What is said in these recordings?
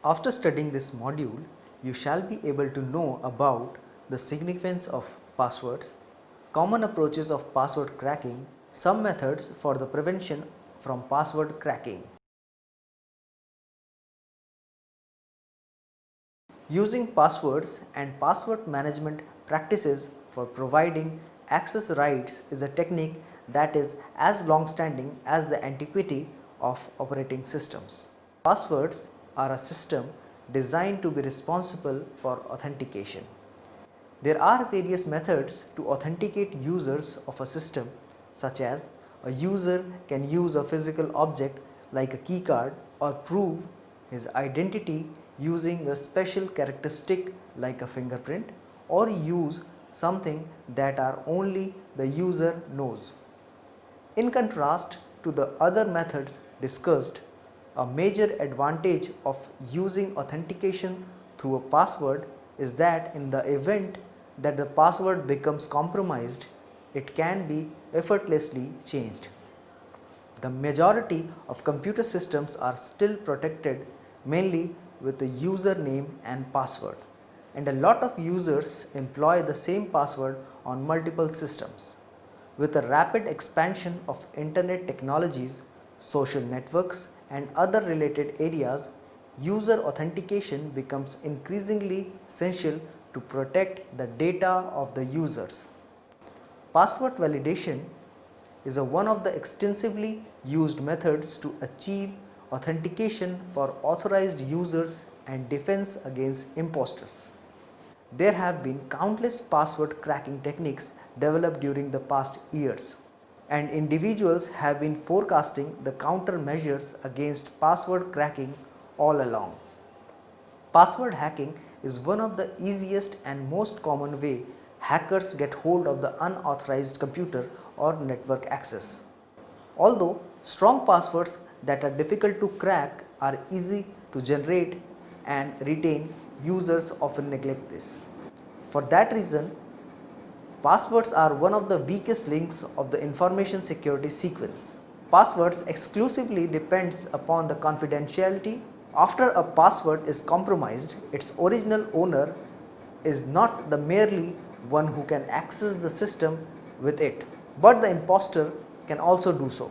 After studying this module, you shall be able to know about the significance of passwords, common approaches of password cracking, some methods for the prevention from password cracking. Using passwords and password management practices for providing access rights is a technique that is as long-standing as the antiquity of operating systems. Passwords are a system designed to be responsible for authentication. There are various methods to authenticate users of a system, such as a user can use a physical object like a keycard or prove his identity using a special characteristic like a fingerprint, or use something that are only the user knows. In contrast to the other methods discussed, a major advantage of using authentication through a password is that in the event that the password becomes compromised, it can be effortlessly changed. The majority of computer systems are still protected mainly with a username and password, and a lot of users employ the same password on multiple systems. With the rapid expansion of internet technologies, social networks and other related areas, user authentication becomes increasingly essential to protect the data of the users. Password validation is one of the extensively used methods to achieve authentication for authorized users and defense against imposters. There have been countless password cracking techniques developed during the past years, and individuals have been forecasting the countermeasures against password cracking all along. Password hacking is one of the easiest and most common way hackers get hold of the unauthorized computer or network access. Although strong passwords that are difficult to crack are easy to generate and retain, users often neglect this. For that reason, passwords are one of the weakest links of the information security sequence. Passwords exclusively depends upon the confidentiality. After a password is compromised, its original owner is not the merely one who can access the system with it, but the imposter can also do so.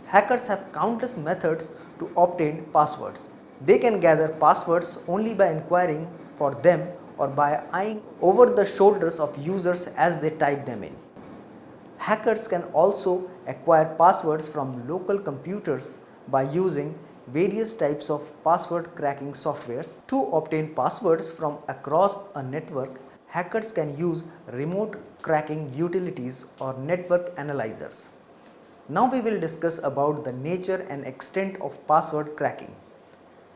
Hackers have countless methods to obtain passwords. They can gather passwords only by inquiring for them or by eyeing over the shoulders of users as they type them in. Hackers can also acquire passwords from local computers by using various types of password cracking softwares. To obtain passwords from across a network, hackers can use remote cracking utilities or network analyzers. Now we will discuss about the nature and extent of password cracking.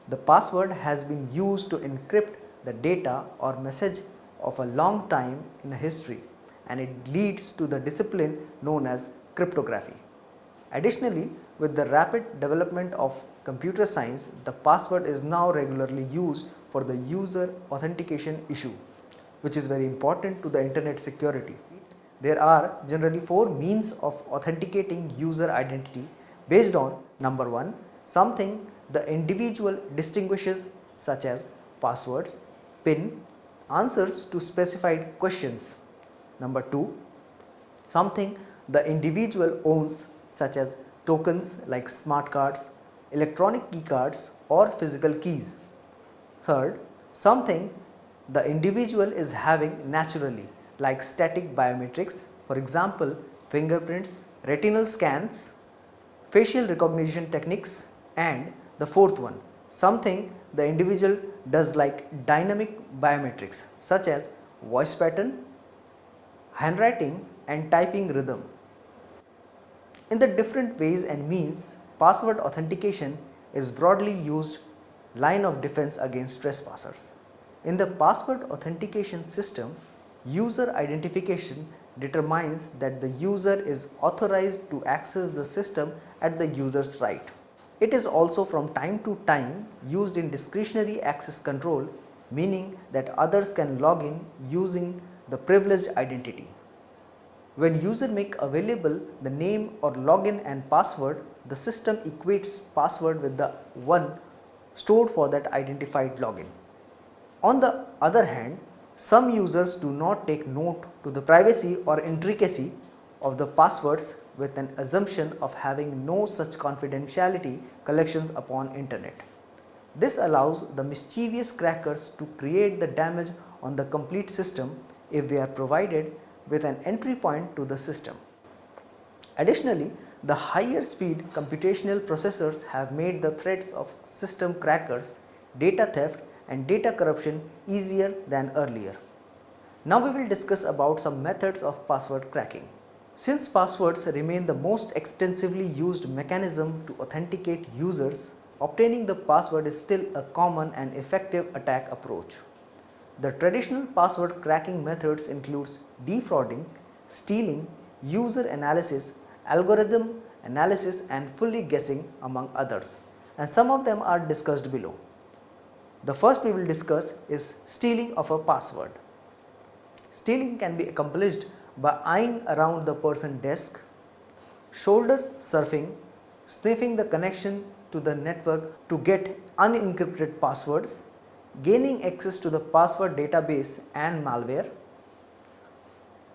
The password has been used to encrypt the data or message of a long time in history, and it leads to the discipline known as cryptography. Additionally, with the rapid development of computer science, the password is now regularly used for the user authentication issue, which is very important to the internet security. There are generally 4 means of authenticating user identity based on number 1, something the individual distinguishes such as passwords, PIN, answers to specified questions. Number 2, something the individual owns such as tokens like smart cards, electronic key cards or physical keys. Third, something the individual is having naturally like static biometrics, for example fingerprints, retinal scans, facial recognition techniques, and the fourth one, something the individual does like dynamic biometrics such as voice pattern, handwriting and typing rhythm. In the different ways and means, password authentication is broadly used line of defense against trespassers. In the password authentication system, user identification determines that the user is authorized to access the system at the user's right. It is also from time to time used in discretionary access control, meaning that others can log in using the privileged identity. When user make available the name or login and password, the system equates password with the one stored for that identified login. On the other hand, some users do not take note to the privacy or intricacy of the passwords with an assumption of having no such confidentiality collections upon internet. This allows the mischievous crackers to create the damage on the complete system if they are provided with an entry point to the system. Additionally, the higher speed computational processors have made the threats of system crackers, data theft and data corruption easier than earlier. Now we will discuss about some methods of password cracking. Since passwords remain the most extensively used mechanism to authenticate users, obtaining the password is still a common and effective attack approach. The traditional password cracking methods includes defrauding, stealing, user analysis, algorithm analysis and fully guessing among others, and some of them are discussed below. The first we will discuss is stealing of a password. Stealing can be accomplished by eyeing around the person's desk, shoulder surfing, sniffing the connection to the network to get unencrypted passwords, gaining access to the password database and malware.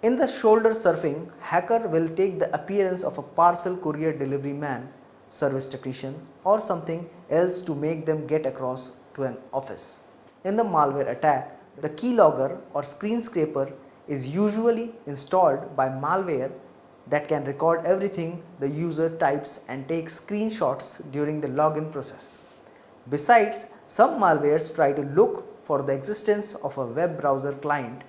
In the shoulder surfing, hacker will take the appearance of a parcel courier delivery man, service technician or something else to make them get across to an office. In the malware attack, the keylogger or screen scraper is usually installed by malware that can record everything the user types and take screenshots during the login process. Besides, some malwares try to look for the existence of a web browser client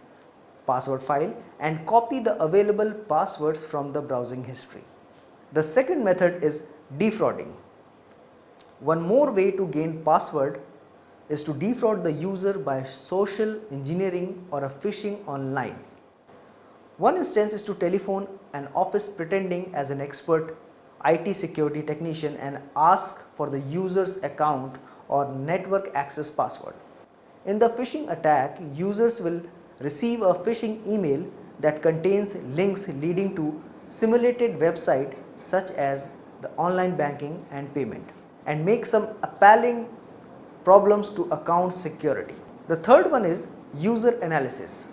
password file and copy the available passwords from the browsing history. The second method is defrauding. One more way to gain password is to defraud the user by social engineering or a phishing online. One instance is to telephone an office pretending as an expert IT security technician and ask for the user's account or network access password. In the phishing attack, users will receive a phishing email that contains links leading to simulated website such as the online banking and payment and make some appalling problems to account security. The third one is user analysis.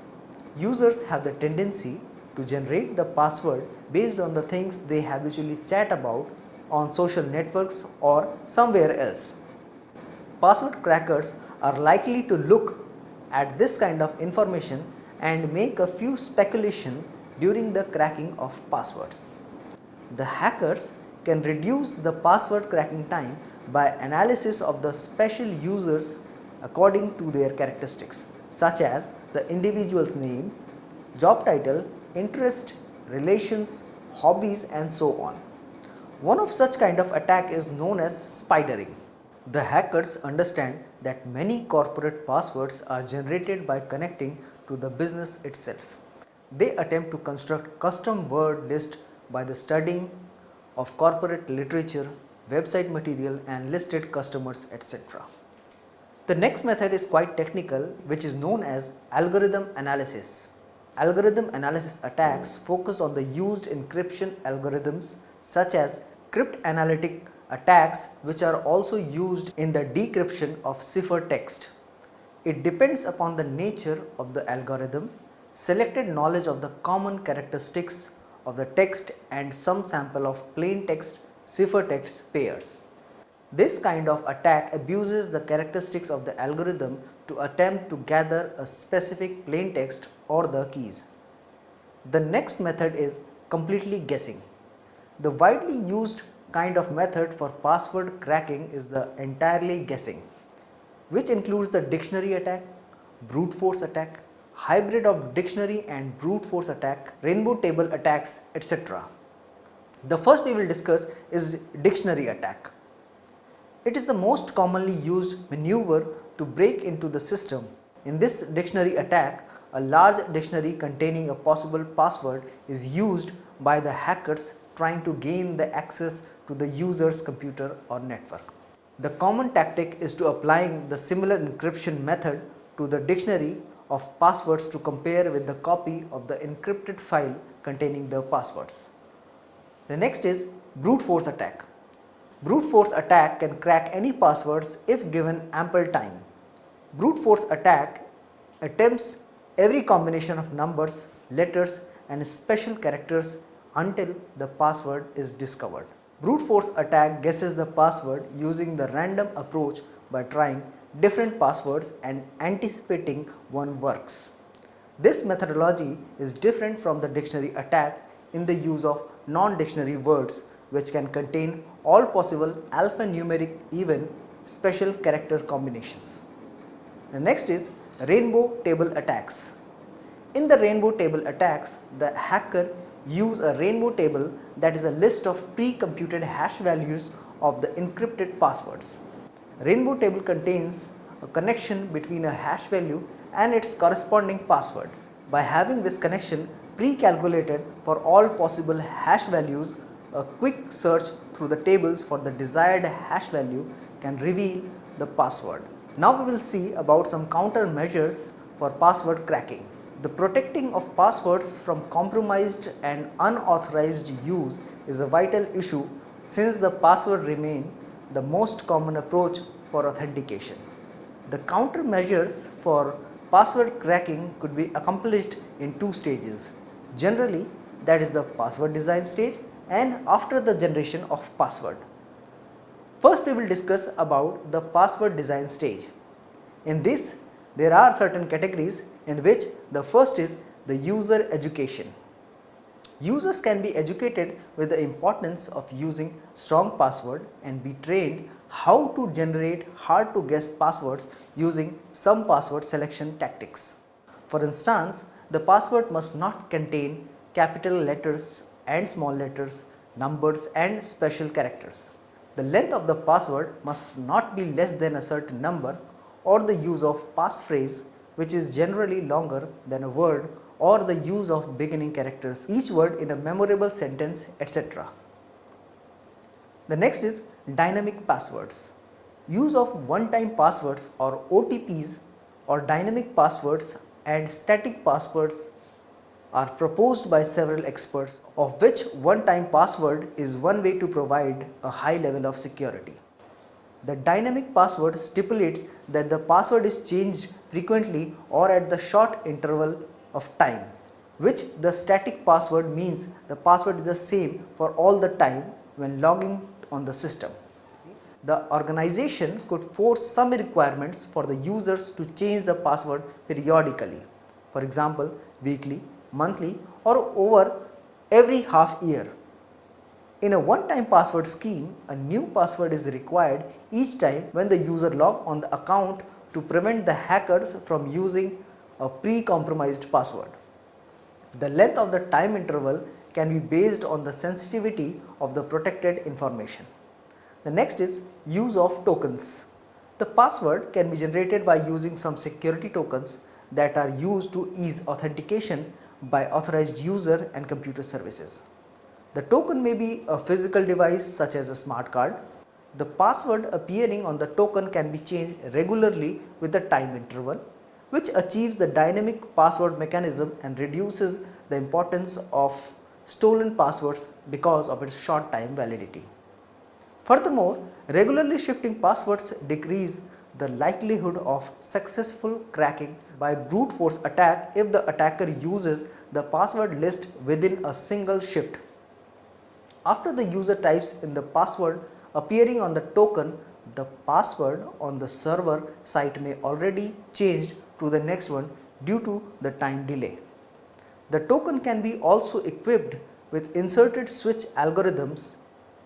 Users have the tendency to generate the password based on the things they habitually chat about on social networks or somewhere else. Password crackers are likely to look at this kind of information and make a few speculation during the cracking of passwords. The hackers can reduce the password cracking time by analysis of the special users according to their characteristics such as the individual's name, job title, interest, relations, hobbies and so on. One of such kind of attack is known as spidering. The hackers understand that many corporate passwords are generated by connecting to the business itself. They attempt to construct custom word list by the studying of corporate literature, website material and listed customers, etc. The next method is quite technical, which is known as algorithm analysis. Algorithm analysis attacks focus on the used encryption algorithms such as cryptanalytic attacks, which are also used in the decryption of ciphertext. It depends upon the nature of the algorithm, selected knowledge of the common characteristics of the text and some sample of plain text ciphertext pairs. This kind of attack abuses the characteristics of the algorithm to attempt to gather a specific plain text or the keys. The next method is completely guessing. The widely used kind of method for password cracking is the entirely guessing, which includes the dictionary attack, brute force attack, hybrid of dictionary and brute force attack, rainbow table attacks, etc. The first we will discuss is dictionary attack. It is the most commonly used maneuver to break into the system. In this dictionary attack, a large dictionary containing a possible password is used by the hackers trying to gain the access to the user's computer or network. The common tactic is to applying the similar encryption method to the dictionary of passwords to compare with the copy of the encrypted file containing the passwords. The next is brute force attack. Brute force attack can crack any passwords if given ample time. Brute force attack attempts every combination of numbers, letters and special characters until the password is discovered. Brute force attack guesses the password using the random approach by trying different passwords and anticipating one works. This methodology is different from the dictionary attack in the use of non-dictionary words which can contain all possible alphanumeric even special character combinations. The next is rainbow table attacks. In the rainbow table attacks, the hacker use a rainbow table that is a list of pre-computed hash values of the encrypted passwords. Rainbow table contains a connection between a hash value and its corresponding password. By having this connection pre-calculated for all possible hash values, a quick search through the tables for the desired hash value can reveal the password. Now we will see about some countermeasures for password cracking. The protecting of passwords from compromised and unauthorized use is a vital issue since the password remain the most common approach for authentication. The countermeasures for password cracking could be accomplished in two stages. Generally, that is the password design stage and after the generation of password. First, we will discuss about the password design stage. In this, there are certain categories in which the first is the user education. Users can be educated with the importance of using strong password and be trained how to generate hard to guess passwords using some password selection tactics. For instance, the password must not contain capital letters and small letters, numbers and special characters. The length of the password must not be less than a certain number, or the use of passphrase which is generally longer than a word, or the use of beginning characters, each word in a memorable sentence, etc. The next is dynamic passwords. Use of one-time passwords or OTPs or dynamic passwords and static passwords are proposed by several experts, of which one-time password is one way to provide a high level of security. The dynamic password stipulates that the password is changed frequently or at the short interval of time, which the static password means the password is the same for all the time when logging on the system. The organization could force some requirements for the users to change the password periodically, for example, weekly, monthly or over every half year. In a one-time password scheme, a new password is required each time when the user logs on the account to prevent the hackers from using a pre-compromised password. The length of the time interval can be based on the sensitivity of the protected information. The next is use of tokens. The password can be generated by using some security tokens that are used to ease authentication by authorized user and computer services. The token may be a physical device such as a smart card. The password appearing on the token can be changed regularly with the time interval, which achieves the dynamic password mechanism and reduces the importance of stolen passwords because of its short time validity. Furthermore, regularly shifting passwords decrease the likelihood of successful cracking by brute force attack if the attacker uses the password list within a single shift. After the user types in the password appearing on the token, the password on the server site may already changed to the next one due to the time delay. The token can be also equipped with inserted switch algorithms.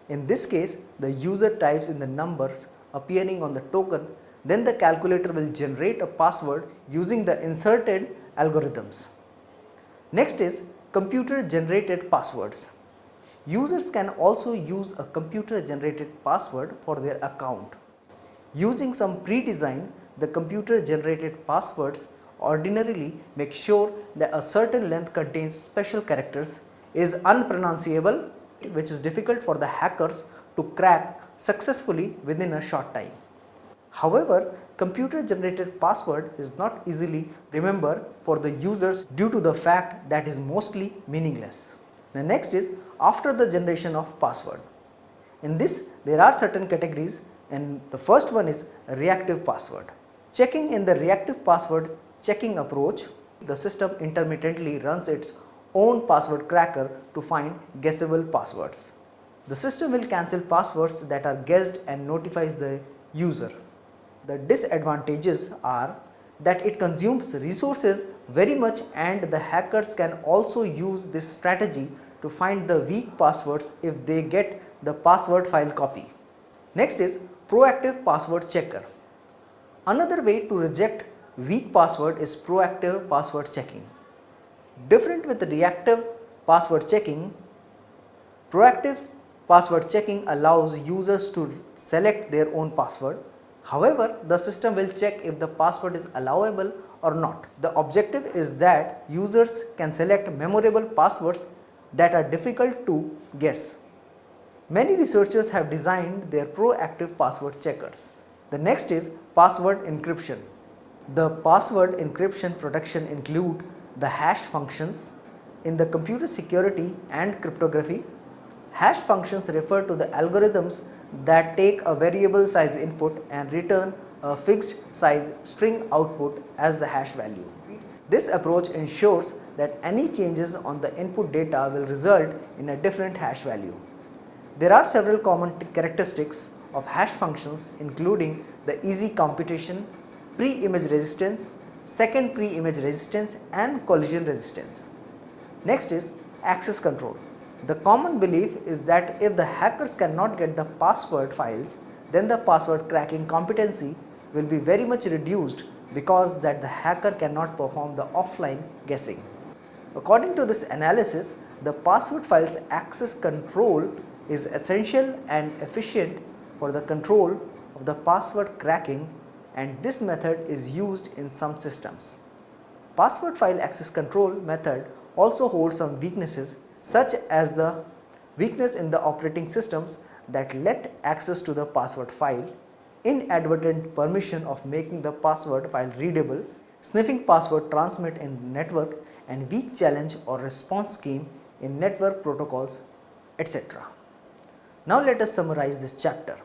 In this case, the user types in the numbers appearing on the token, then the calculator will generate a password using the inserted algorithms. Next is computer generated passwords. Users can also use a computer generated password for their account. Using some pre-design, the computer generated passwords ordinarily make sure that a certain length contains special characters, is unpronounceable, which is difficult for the hackers to crack successfully within a short time. However, computer generated password is not easily remembered for the users due to the fact that is mostly meaningless. The next is after the generation of password. In this, there are certain categories, and the first one is reactive password. Checking in the reactive password checking approach, the system intermittently runs its own password cracker to find guessable passwords. The system will cancel passwords that are guessed and notifies the user. The disadvantages are that it consumes resources very much, and the hackers can also use this strategy to find the weak passwords if they get the password file copy. Next is proactive password checker. Another way to reject weak password is proactive password checking. Different with reactive password checking, proactive password checking allows users to select their own password. However, the system will check if the password is allowable or not. The objective is that users can select memorable passwords that are difficult to guess. Many researchers have designed their proactive password checkers. The next is password encryption. The password encryption protection include the hash functions. In the computer security and cryptography, hash functions refer to the algorithms that take a variable size input and return a fixed size string output as the hash value. This approach ensures that any changes on the input data will result in a different hash value. There are several common characteristics of hash functions, including the easy computation, pre-image resistance, second pre-image resistance, and collision resistance. Next is access control. The common belief is that if the hackers cannot get the password files, then the password cracking competency will be very much reduced, because that the hacker cannot perform the offline guessing. According to this analysis, the password files access control is essential and efficient for the control of the password cracking, and this method is used in some systems. Password file access control method also holds some weaknesses, such as the weakness in the operating systems that let access to the password file, inadvertent permission of making the password file readable, sniffing password transmit in network, and weak challenge or response scheme in network protocols, etc. Now let us summarize this chapter.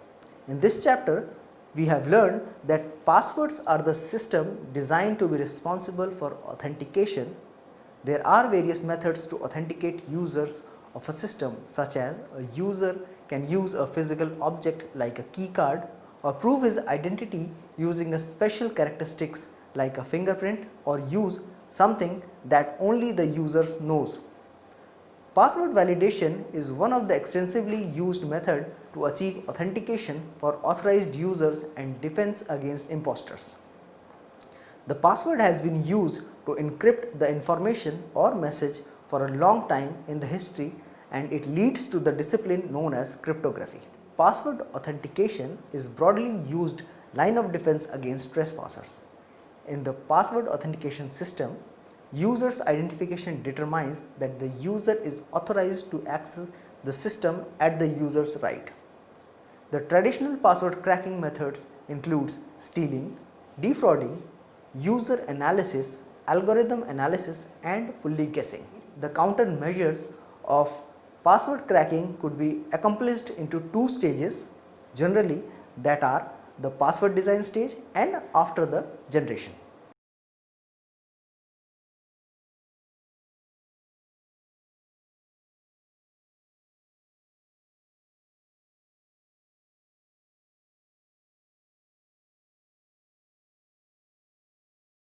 In this chapter, we have learned that passwords are the system designed to be responsible for authentication. There are various methods to authenticate users of a system, such as a user can use a physical object like a key card, or prove his identity using a special characteristics like a fingerprint, or use something that only the user knows. Password validation is one of the extensively used method to achieve authentication for authorized users and defense against imposters. The password has been used to encrypt the information or message for a long time in the history, and it leads to the discipline known as cryptography. Password authentication is broadly used line of defense against trespassers. In the password authentication system, user's identification determines that the user is authorized to access the system at the user's right. The traditional password cracking methods includes stealing, defrauding, user analysis, algorithm analysis, and fully guessing. The countermeasures of password cracking could be accomplished into two stages generally, that are the password design stage and after the generation.